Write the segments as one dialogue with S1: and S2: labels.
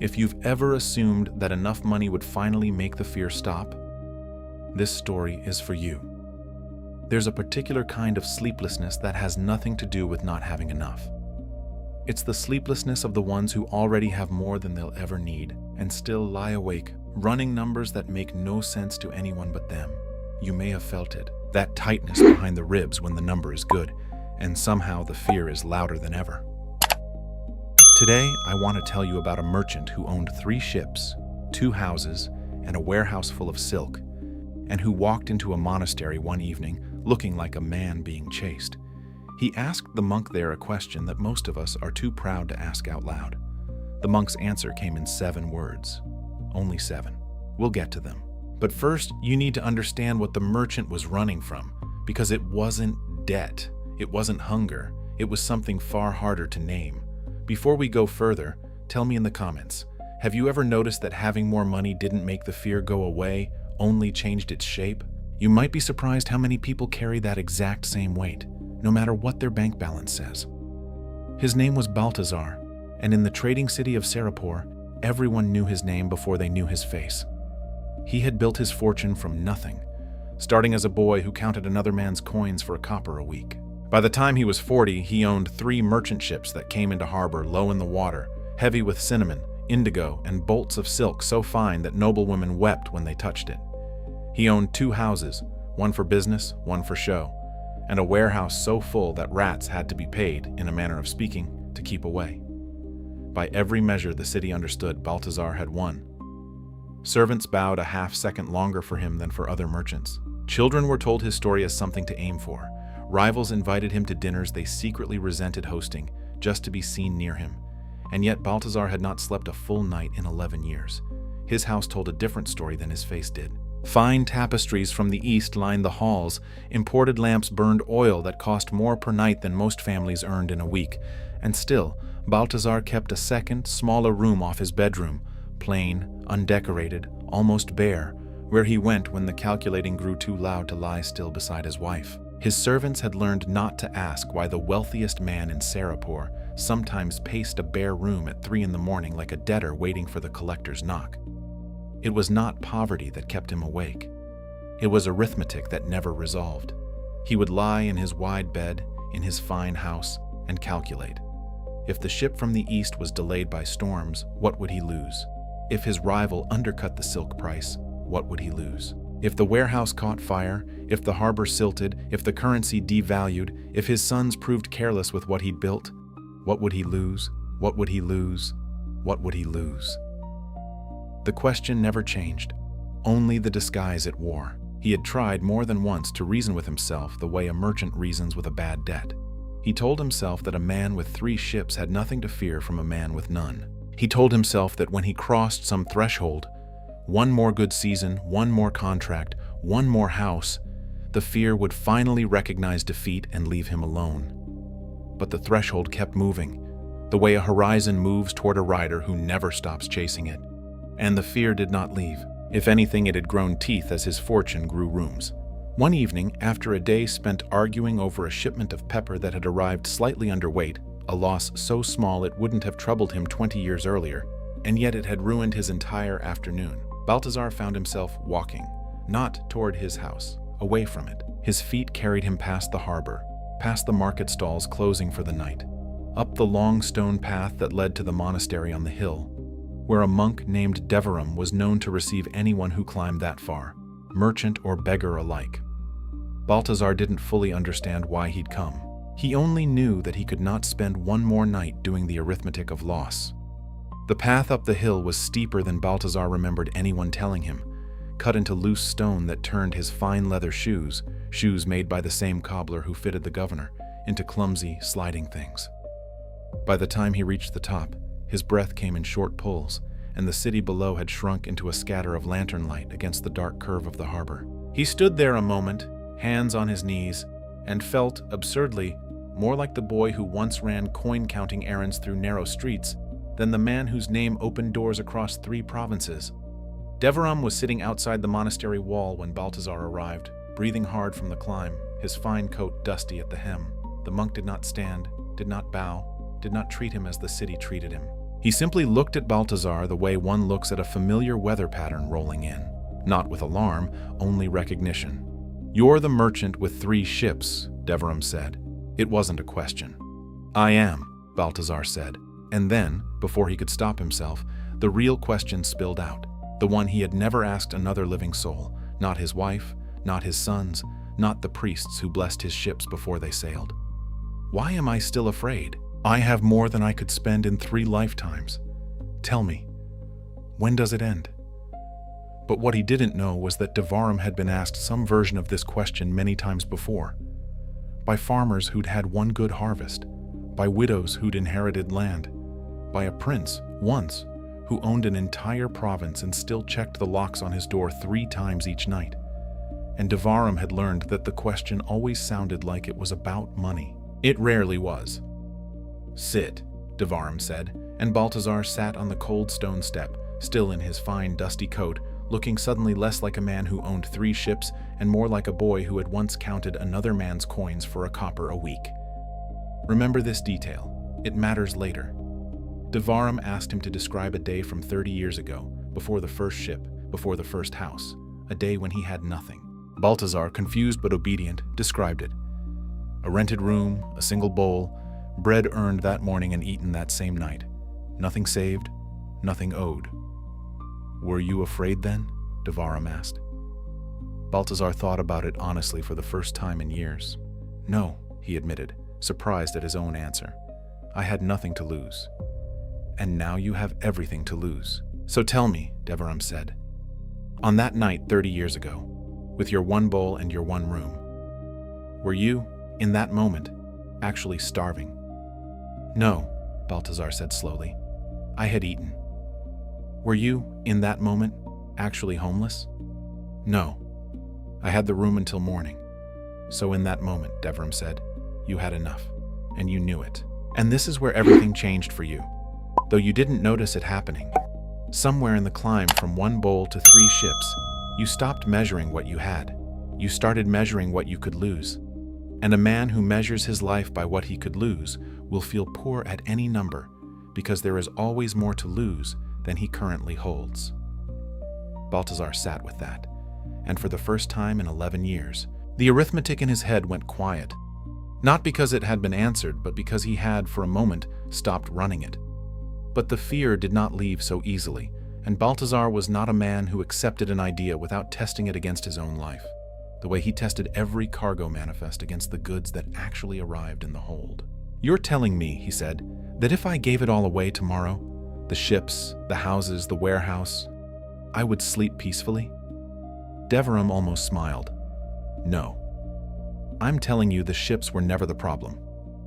S1: If you've ever assumed that enough money would finally make the fear stop, this story is for you. There's a particular kind of sleeplessness that has nothing to do with not having enough. It's the sleeplessness of the ones who already have more than they'll ever need and still lie awake, running numbers that make no sense to anyone but them. You may have felt it, that tightness behind the ribs when the number is good, and somehow the fear is louder than ever. Today, I want to tell you about a merchant who owned 3 ships, 2 houses, and a warehouse full of silk, and who walked into a monastery one evening looking like a man being chased. He asked the monk there a question that most of us are too proud to ask out loud. The monk's answer came in 7 words. Only 7. We'll get to them. But first, you need to understand what the merchant was running from, because it wasn't debt, it wasn't hunger, it was something far harder to name. Before we go further, tell me in the comments, have you ever noticed that having more money didn't make the fear go away, only changed its shape? You might be surprised how many people carry that exact same weight, no matter what their bank balance says. His name was Balthazar, and in the trading city of Sarapur, everyone knew his name before they knew his face. He had built his fortune from nothing, starting as a boy who counted another man's coins for a copper a week. By the time he was 40, he owned 3 merchant ships that came into harbor low in the water, heavy with cinnamon, indigo, and bolts of silk so fine that noblewomen wept when they touched it. He owned 2 houses, one for business, one for show, and a warehouse so full that rats had to be paid, in a manner of speaking, to keep away. By every measure the city understood, Balthazar had won. Servants bowed a half-second longer for him than for other merchants. Children were told his story as something to aim for. Rivals invited him to dinners they secretly resented hosting, just to be seen near him. And yet Balthazar had not slept a full night in 11 years. His house told a different story than his face did. Fine tapestries from the east lined the halls. Imported lamps burned oil that cost more per night than most families earned in a week. And still, Balthazar kept a second, smaller room off his bedroom, plain, undecorated, almost bare, where he went when the calculating grew too loud to lie still beside his wife. His servants had learned not to ask why the wealthiest man in Sarapur sometimes paced a bare room at 3 a.m. like a debtor waiting for the collector's knock. It was not poverty that kept him awake. It was arithmetic that never resolved. He would lie in his wide bed, in his fine house, and calculate. If the ship from the east was delayed by storms, what would he lose? If his rival undercut the silk price, what would he lose? If the warehouse caught fire, if the harbor silted, if the currency devalued, if his sons proved careless with what he'd built, what would he lose? What would he lose? What would he lose? The question never changed, only the disguise it wore. He had tried more than once to reason with himself the way a merchant reasons with a bad debt. He told himself that a man with 3 ships had nothing to fear from a man with none. He told himself that when he crossed some threshold, one more good season, one more contract, one more house, the fear would finally recognize defeat and leave him alone. But the threshold kept moving, the way a horizon moves toward a rider who never stops chasing it. And the fear did not leave. If anything, it had grown teeth as his fortune grew rooms. One evening, after a day spent arguing over a shipment of pepper that had arrived slightly underweight, a loss so small it wouldn't have troubled him 20 years earlier, and yet it had ruined his entire afternoon, Balthazar found himself walking, not toward his house, away from it. His feet carried him past the harbor, past the market stalls closing for the night, up the long stone path that led to the monastery on the hill, where a monk named Devaram was known to receive anyone who climbed that far, merchant or beggar alike. Balthazar didn't fully understand why he'd come. He only knew that he could not spend one more night doing the arithmetic of loss. The path up the hill was steeper than Balthazar remembered anyone telling him, cut into loose stone that turned his fine leather shoes made by the same cobbler who fitted the governor, into clumsy, sliding things. By the time he reached the top, his breath came in short pulls, and the city below had shrunk into a scatter of lantern light against the dark curve of the harbor. He stood there a moment, hands on his knees, and felt, absurdly, more like the boy who once ran coin-counting errands through narrow streets than the man whose name opened doors across 3 provinces. Devaram was sitting outside the monastery wall when Balthazar arrived, breathing hard from the climb, his fine coat dusty at the hem. The monk did not stand, did not bow, did not treat him as the city treated him. He simply looked at Balthazar the way one looks at a familiar weather pattern rolling in, not with alarm, only recognition. "You're the merchant with 3 ships, Deverum said. It wasn't a question. "I am," Balthazar said, and then, before he could stop himself, the real question spilled out, the one he had never asked another living soul, not his wife, not his sons, not the priests who blessed his ships before they sailed. "Why am I still afraid? I have more than I could spend in 3 lifetimes. Tell me, when does it end?" But what he didn't know was that Devarim had been asked some version of this question many times before. By farmers who'd had one good harvest, by widows who'd inherited land, by a prince, once, who owned an entire province and still checked the locks on his door 3 times each night. And Devarim had learned that the question always sounded like it was about money. It rarely was. "Sit," Devarim said, and Balthazar sat on the cold stone step, still in his fine dusty coat, looking suddenly less like a man who owned 3 ships and more like a boy who had once counted another man's coins for a copper a week. "Remember this detail. It matters later." Devarim asked him to describe a day from 30 years ago, before the first ship, before the first house, a day when he had nothing. Balthazar, confused but obedient, described it. A rented room, a single bowl, bread earned that morning and eaten that same night. Nothing saved, nothing owed. "Were you afraid then?" Devarim asked. Balthazar thought about it honestly for the first time in years. "No," he admitted, surprised at his own answer. "I had nothing to lose." "And now you have everything to lose. So tell me," Devarim said. "On that night 30 years ago, with your 1 bowl and your 1 room, were you, in that moment, actually starving?" "No," Balthazar said slowly. "I had eaten." "Were you, in that moment, actually homeless?" "No. I had the room until morning." "So in that moment," Devarim said, "you had enough, and you knew it. And this is where everything changed for you, though you didn't notice it happening. Somewhere in the climb from 1 bowl to 3 ships, you stopped measuring what you had. You started measuring what you could lose. And a man who measures his life by what he could lose will feel poor at any number, because there is always more to lose than he currently holds." Balthazar sat with that, and for the first time in 11 years, the arithmetic in his head went quiet. Not because it had been answered, but because he had, for a moment, stopped running it. But the fear did not leave so easily, and Balthazar was not a man who accepted an idea without testing it against his own life, the way he tested every cargo manifest against the goods that actually arrived in the hold. "You're telling me," he said, "that if I gave it all away tomorrow, the ships, the houses, the warehouse, I would sleep peacefully?" Devarim almost smiled. "No. I'm telling you the ships were never the problem.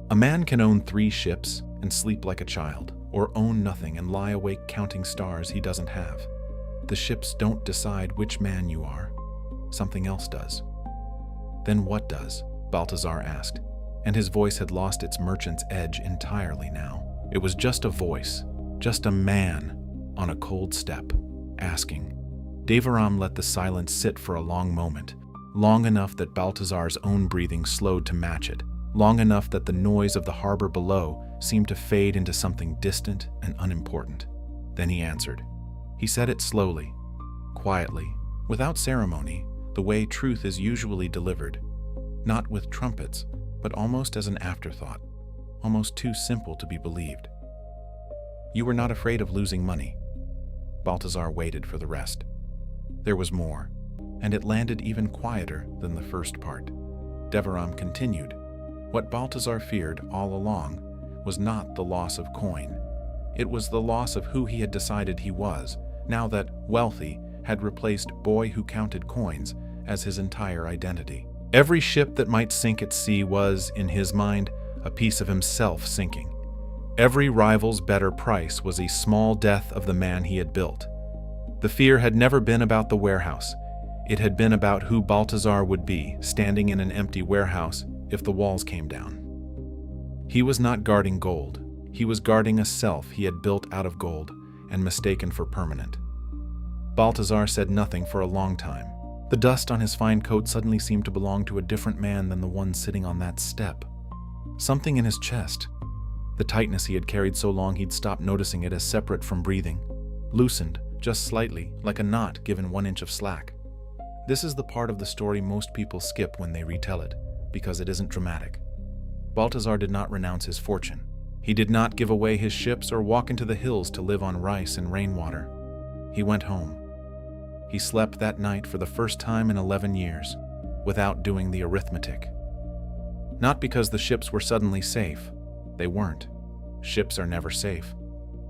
S1: A man can own 3 ships and sleep like a child, or own nothing and lie awake counting stars he doesn't have. The ships don't decide which man you are. Something else does." "Then what does?" Balthazar asked, and his voice had lost its merchant's edge entirely now. It was just a voice, just a man on a cold step, asking. Devarim let the silence sit for a long moment, long enough that Balthazar's own breathing slowed to match it, long enough that the noise of the harbor below seemed to fade into something distant and unimportant. Then he answered. He said it slowly, quietly, without ceremony, the way truth is usually delivered, not with trumpets, but almost as an afterthought, almost too simple to be believed. "You were not afraid of losing money." Balthazar waited for the rest. There was more, and it landed even quieter than the first part. Devarim continued. What Balthazar feared all along was not the loss of coin. It was the loss of who he had decided he was, now that wealthy had replaced boy who counted coins as his entire identity. Every ship that might sink at sea was, in his mind, a piece of himself sinking. Every rival's better price was a small death of the man he had built. The fear had never been about the warehouse. It had been about who Balthazar would be, standing in an empty warehouse if the walls came down. He was not guarding gold. He was guarding a self he had built out of gold and mistaken for permanent. Balthazar said nothing for a long time. The dust on his fine coat suddenly seemed to belong to a different man than the one sitting on that step. Something in his chest, The tightness he had carried so long he'd stopped noticing it as separate from breathing, loosened just slightly, like a knot given 1 inch of slack. This is the part of the story most people skip when they retell it, because it isn't dramatic. Balthazar did not renounce his fortune. He did not give away his ships or walk into the hills to live on rice and rainwater. He went home. He slept that night for the first time in 11 years, without doing the arithmetic. Not because the ships were suddenly safe. They weren't. Ships are never safe.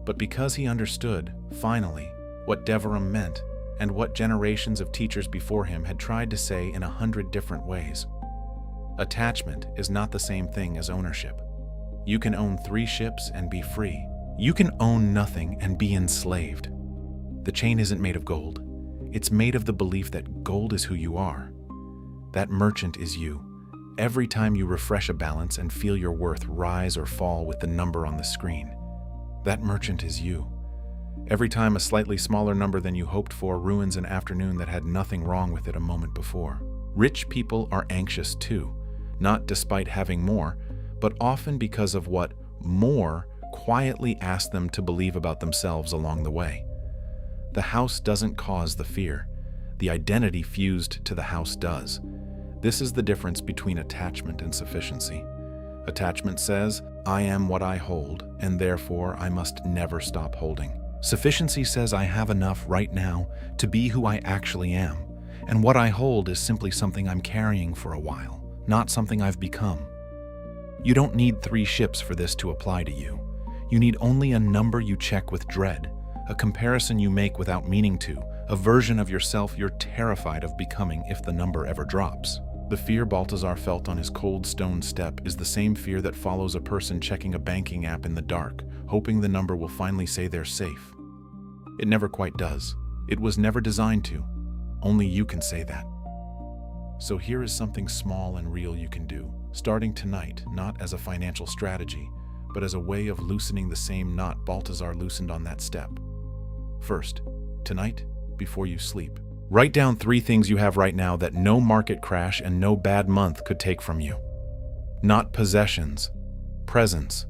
S1: But because he understood, finally, what Devarim meant and what generations of teachers before him had tried to say in 100 different ways. Attachment is not the same thing as ownership. You can own 3 ships and be free. You can own nothing and be enslaved. The chain isn't made of gold. It's made of the belief that gold is who you are. That merchant is you. Every time you refresh a balance and feel your worth rise or fall with the number on the screen, that merchant is you. Every time a slightly smaller number than you hoped for ruins an afternoon that had nothing wrong with it a moment before. Rich people are anxious too, not despite having more, but often because of what more quietly asks them to believe about themselves along the way. The house doesn't cause the fear. The identity fused to the house does. This is the difference between attachment and sufficiency. Attachment says, I am what I hold, and therefore I must never stop holding. Sufficiency says I have enough right now to be who I actually am, and what I hold is simply something I'm carrying for a while, not something I've become. You don't need 3 ships for this to apply to you. You need only a number you check with dread, a comparison you make without meaning to, a version of yourself you're terrified of becoming if the number ever drops. The fear Balthazar felt on his cold stone step is the same fear that follows a person checking a banking app in the dark, hoping the number will finally say they're safe. It never quite does. It was never designed to. Only you can say that. So here is something small and real you can do, starting tonight, not as a financial strategy, but as a way of loosening the same knot Balthazar loosened on that step. First, tonight, before you sleep, write down 3 things you have right now that no market crash and no bad month could take from you. Not possessions, presence.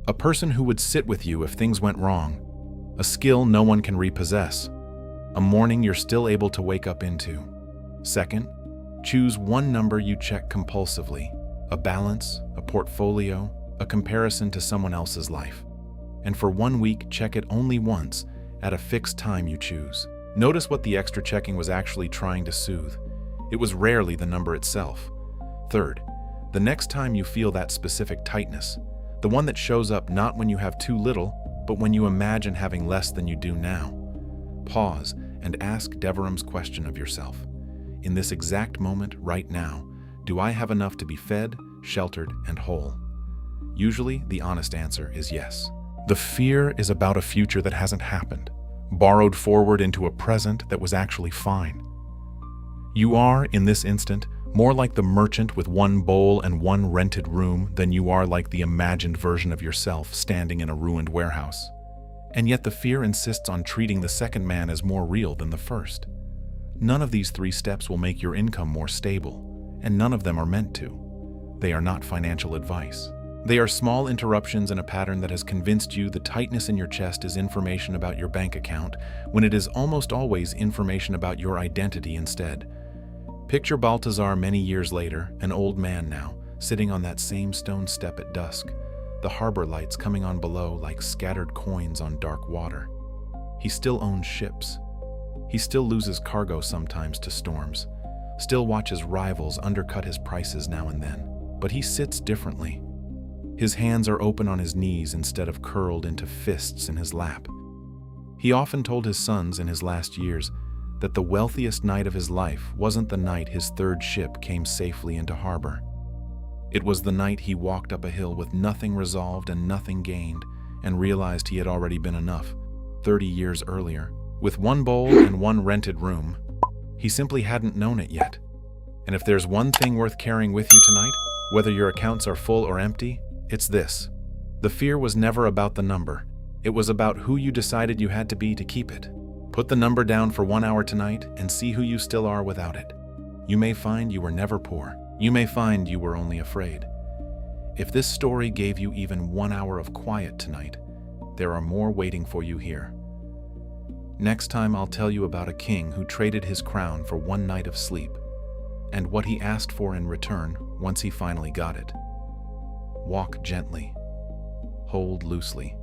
S1: A person who would sit with you if things went wrong. A skill no one can repossess. A morning you're still able to wake up into. Second, choose 1 number you check compulsively. A balance, a portfolio, a comparison to someone else's life. And for 1 week, check it only once at a fixed time you choose. Notice what the extra checking was actually trying to soothe. It was rarely the number itself. Third, the next time you feel that specific tightness, the one that shows up not when you have too little, but when you imagine having less than you do now, pause and ask Devarim's question of yourself. In this exact moment, right now, do I have enough to be fed, sheltered, and whole? Usually, the honest answer is yes. The fear is about a future that hasn't happened, borrowed forward into a present that was actually fine. You are, in this instant, more like the merchant with 1 bowl and 1 rented room than you are like the imagined version of yourself standing in a ruined warehouse. And yet the fear insists on treating the second man as more real than the first. None of these 3 steps will make your income more stable, and none of them are meant to. They are not financial advice. They are small interruptions in a pattern that has convinced you the tightness in your chest is information about your bank account, when it is almost always information about your identity instead. Picture Balthazar many years later, an old man now, sitting on that same stone step at dusk, the harbor lights coming on below like scattered coins on dark water. He still owns ships. He still loses cargo sometimes to storms, still watches rivals undercut his prices now and then, but he sits differently. His hands are open on his knees instead of curled into fists in his lap. He often told his sons in his last years that the wealthiest night of his life wasn't the night his 3rd ship came safely into harbor. It was the night he walked up a hill with nothing resolved and nothing gained, and realized he had already been enough, 30 years earlier. With 1 bowl and 1 rented room, he simply hadn't known it yet. And if there's one thing worth carrying with you tonight, whether your accounts are full or empty, it's this. The fear was never about the number. It was about who you decided you had to be to keep it. Put the number down for 1 hour tonight and see who you still are without it. You may find you were never poor. You may find you were only afraid. If this story gave you even 1 hour of quiet tonight, there are more waiting for you here. Next time I'll tell you about a king who traded his crown for 1 night of sleep, and what he asked for in return once he finally got it. Walk gently. Hold loosely.